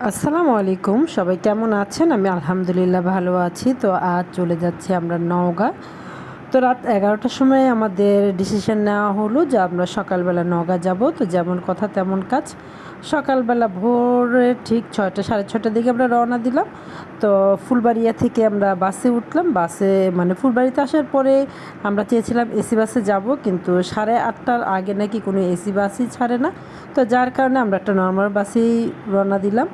আসসালামু আলাইকুম, সবাই কেমন আছেন? আমি আলহামদুলিল্লাহ ভালো আছি। তো আজ চলে যাচ্ছি আমরা নওগাঁ। তো রাত 11টার সময় আমাদের ডিসিশন নেওয়া হলো যে আমরা সকালবেলা নওগাঁ যাব। তো যেমন কথা তেমন কাজ, সকালবেলা ভোরে ঠিক 6টা সাড়ে 6টার দিকে আমরা রওনা দিলাম। তো ফুলবাড়িয়া থেকে আমরা বাসে উঠলাম। বাসে মানে ফুলবাড়িতে আসার পরে আমরা চেয়েছিলাম এসি বাসে যাব, কিন্তু 8:30টার আগে নাকি কোনো এসি বাসই ছাড়ে না। তো যার কারণে আমরা একটা নর্মাল বাসেই রওনা দিলাম।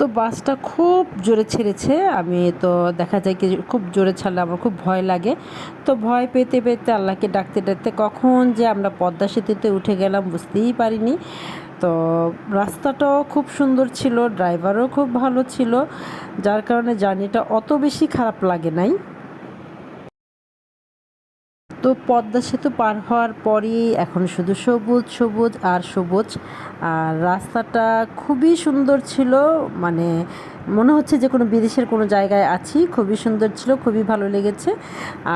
তো বাসটা খুব জোরে ছেড়েছে। আমি তো দেখা যায় কি খুব জোরে ছাড়লে আমার খুব ভয় লাগে। তো ভয় পেতে পেতে আল্লাহকে ডাকতে ডাকতে কখন যে আমরা পদ্মা সেতুতে উঠে গেলাম বুঝতেই পারিনি। তো রাস্তাটাও খুব সুন্দর ছিল, ড্রাইভারও খুব ভালো ছিল, যার কারণে জার্নিটা অত বেশি খারাপ লাগে নাই। তো পদ্মা সেতু পার হওয়ার পরই এখন শুধু সবুজ সবুজ আর সবুজ। আর রাস্তাটা খুবই সুন্দর ছিল, মানে মনে হচ্ছে যে কোনো বিদেশের কোনো জায়গায় আছি। খুবই সুন্দর ছিল, খুবই ভালো লেগেছে।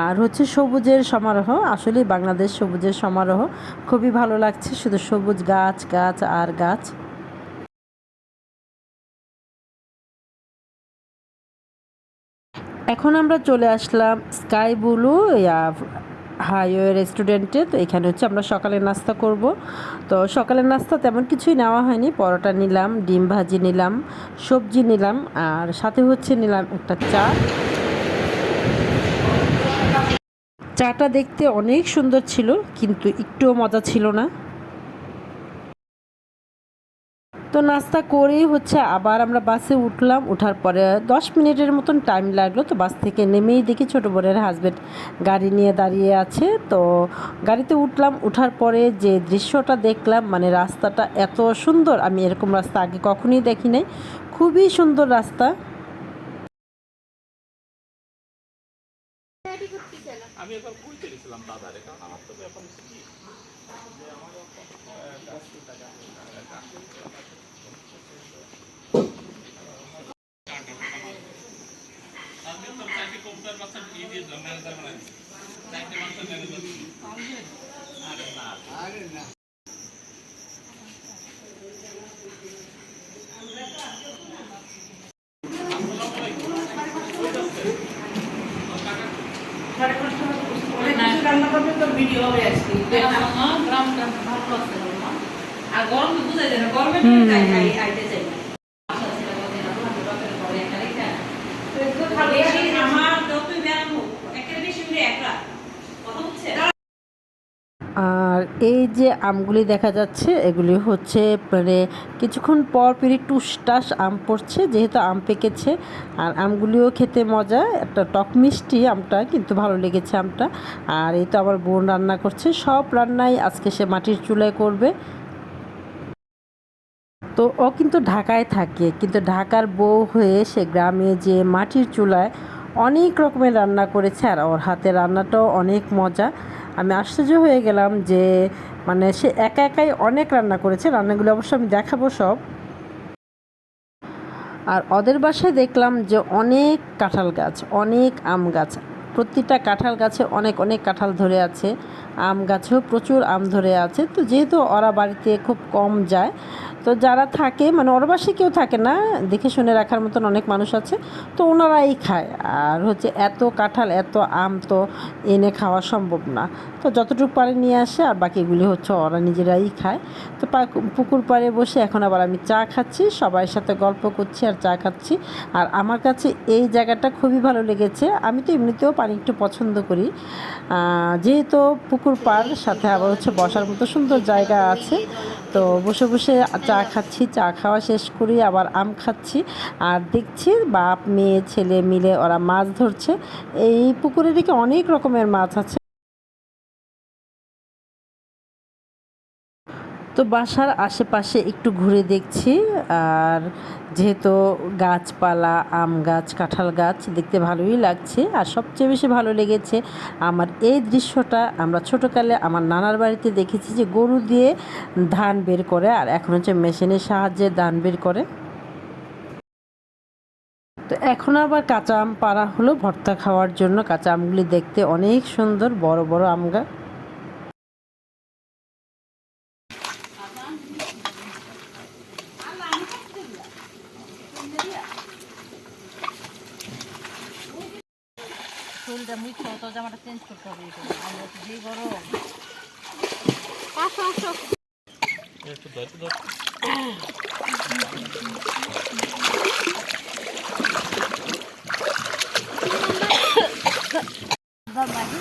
আর হচ্ছে সবুজের সমারোহ, আসলে বাংলাদেশ সবুজের সমারোহ। খুবই ভালো লাগছে, শুধু সবুজ গাছ গাছ আর গাছ। এখন আমরা চলে আসলাম স্কাই ব্লু হাইওয়ে রেস্টুরেন্টে। তো এখানে হচ্ছে আমরা সকালের নাস্তা করব। তো সকালের নাস্তা তেমন কিছুই নেওয়া হয়নি, পরোটা নিলাম, ডিম ভাজি নিলাম, সবজি নিলাম, আর সাথে হচ্ছে নিলাম একটা চা। চাটা দেখতে অনেক সুন্দর ছিল, কিন্তু একটুও মজা ছিল না। তো নাস্তা করেই হচ্ছে আবার আমরা বাসে উঠলাম। ওঠার পরে 10 মিনিটের মতন টাইম লাগলো। তো বাস থেকে নেমেই দেখি ছোটো বোনের হাজব্যান্ড গাড়ি নিয়ে দাঁড়িয়ে আছে। তো গাড়িতে উঠলাম, উঠার পরে যে দৃশ্যটা দেখলাম, মানে রাস্তাটা এত সুন্দর, আমি এরকম রাস্তা আগে কখনোই দেখি নাই। খুবই সুন্দর রাস্তা। আমি এবার বলতে গেছিলাম দাদারে, কারণ আমার তো এখন রান্না করবে তো ভিডিও হবে আজকে গ্রাম ভালো আছে আর গরম তো বুঝাই যায় না, গরমে আইতে চাই না। আমার যতই ব্যায়াম হোক একেবারে বেশি এক রাত কথা হচ্ছে। আর এই যে আমগুলি দেখা যাচ্ছে, এগুলি হচ্ছে মানে কিছুক্ষণ পর পরই টুসটাস আম পড়ছে, যেহেতু আম পেকেছে। আর আমগুলিও খেতে মজা, একটা টক মিষ্টি আমটা, কিন্তু ভালো লেগেছে আমটা। আর এই তো আমার বোন রান্না করছে, সব রান্নাই আজকে সে মাটির চুলায় করবে। তো ও কিন্তু ঢাকায় থাকে, কিন্তু ঢাকার বউ হয়ে সে গ্রামে যে মাটির চুলায় অনেক রকমের রান্না করেছে, আর ওর হাতে রান্নাটাও অনেক মজা। আমি আশ্চর্য হয়ে গেলাম যে মানে সে একা একাই অনেক রান্না করেছে। রান্নাগুলো অবশ্য আমি দেখাবো সব। আর ওদের বাসায় দেখলাম যে অনেক কাঁঠাল গাছ, অনেক আম গাছ। প্রতিটা কাঁঠাল গাছে অনেক অনেক কাঁঠাল ধরে আছে, আম গাছেও প্রচুর আম ধরে আছে। তো যেহেতু ওরা বাড়িতে খুব কম যায়, তো যারা থাকে মানে ওর বাসায় কেউ থাকে না, দেখে শুনে রাখার মতন অনেক মানুষ আছে, তো ওনারাই খায়। আর হচ্ছে এত কাঁঠাল এত আম তো এনে খাওয়া সম্ভব না। তো যতটুকু পারে নিয়ে আসে, আর বাকিগুলি হচ্ছে ওরা নিজেরাই খায়। তো পুকুর পাড়ে বসে এখন আবার আমি চা খাচ্ছি, সবার সাথে গল্প করছি আর চা খাচ্ছি। আর আমার কাছে এই জায়গাটা খুবই ভালো লেগেছে। আমি তো এমনিতেও পানি একটু পছন্দ করি, যেহেতু পুকুর পাড়, সাথে আবার হচ্ছে বসার মতো সুন্দর জায়গা আছে। তো বসে বসে চা খাচ্ছি, চা খাওয়া শেষ করি আবার আম খাচ্ছি। আর দেখছি বাপ মেয়ে ছেলে মিলে ওরা মাছ ধরছে। এই পুকুরের দিকে অনেক রকমের মাছ আছে। তো বাসার আশেপাশে একটু ঘুরে দেখছি। আর যেহেতু গাছপালা, আম গাছ, কাঁঠাল গাছ দেখতে ভালোই লাগছে। আর সবচেয়ে বেশি ভালো লেগেছে আমার এই দৃশ্যটা, আমরা ছোটোকালে আমার নানার বাড়িতে দেখেছি যে গরু দিয়ে ধান বের করে, আর এখন হচ্ছে মেশিনের সাহায্যে ধান বের করে। তো এখন আবার কাঁচা আম পাড়া হলো ভর্তা খাওয়ার জন্য। কাঁচা আমগুলি দেখতে অনেক সুন্দর, বড় বড় আম গাছ। শরীরটা মুখ্য তো জামাটা চেঞ্জ করতে হবে আমরা তো যে গরম আসো আসো একটু ধর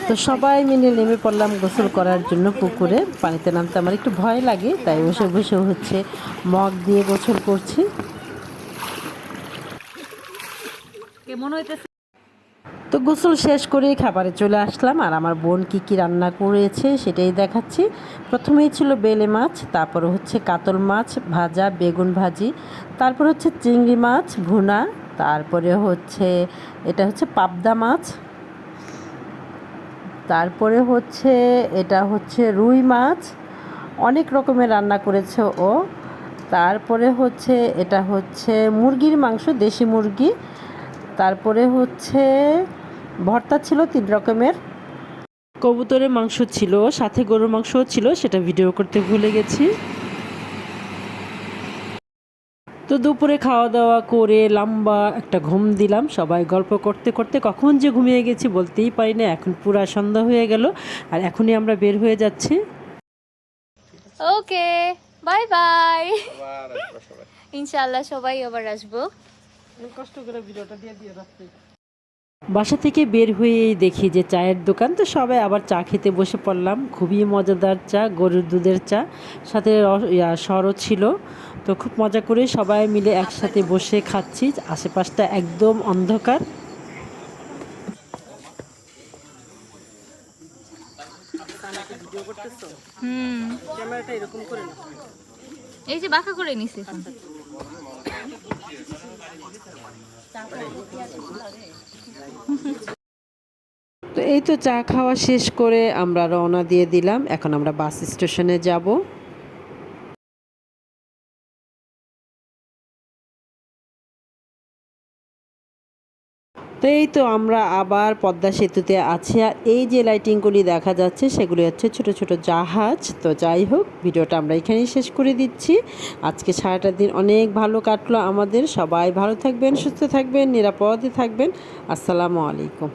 তো সবাই মিলে নেমে পড়লাম গোসল করার জন্য পুকুরে। পানিতে নামতে আমার একটু ভয় লাগে, তাই বসে বসে হচ্ছে মগ দিয়ে গোসল করছি। কেমন হইতেছে? তো গোসল শেষ করে খাবারে চলে আসলাম, আর আমার বোন কি কি রান্না করেছে সেটাই দেখাচ্ছি। প্রথমেই ছিল বেলে মাছ, তারপরে হচ্ছে কাতল মাছ ভাজা, বেগুন ভাজি, তারপর হচ্ছে চিংড়ি মাছ ভুনা, তারপরে হচ্ছে এটা হচ্ছে পাবদা মাছ, তারপরে হচ্ছে এটা হচ্ছে রুই মাছ। অনেক রকমের রান্না করেছে ও। তারপরে হচ্ছে এটা হচ্ছে মুরগির মাংস, দেশি মুরগি। তারপরে হচ্ছে ভর্তা ছিল 3 রকমের। কবুতরের মাংস ছিল, সাথে গরুর মাংসও ছিল, সেটা ভিডিও করতে ভুলে গেছি। তো দুপুরে খাওয়া দাওয়া করে লম্বা একটা ঘুম দিলাম। সবাই গল্প করতে করতে কখন যে ঘুমিয়ে গেছি বলতেই পারি না। এখন পুরা সন্ধ্যা হয়ে গেল, আর এখনই আমরা বের হয়ে যাচ্ছি। ওকে, বাই বাই। ইনশাআল্লাহ সবাই আবার আসবো। কষ্ট করে ভিডিওটা দিয়ে রাখতে। বাসা থেকে বের হয়েই দেখি যে চায়ের দোকান, তো সবাই আবার চা খেতে বসে পড়লাম। খুবই মজাদার চা, গরুর দুধের চা, সাথে সরও ছিল। তো খুব মজা করে সবাই মিলে একসাথে বসে খাচ্ছি। আশেপাশটা একদম অন্ধকার। ক্যামেরাটা এরকম করে না, এই যে বাঁকা করে নিছি। তো এই তো চা খাওয়া শেষ করে আমরা রওনা দিয়ে দিলাম। এখন আমরা বাস স্টেশনে যাব। তো এই তো আমরা আবার পদ্মা সেতুতে আছি, আর এই যে লাইটিংগুলি দেখা যাচ্ছে সেগুলি হচ্ছে ছোট ছোট জাহাজ। তো যাই হোক, ভিডিওটা আমরা এখানেই শেষ করে দিচ্ছি। আজকে সারাটা দিন অনেক ভালো কাটলো আমাদের। সবাই ভালো থাকবেন, সুস্থ থাকবেন, নিরাপদে থাকবেন। আসসালামু আলাইকুম।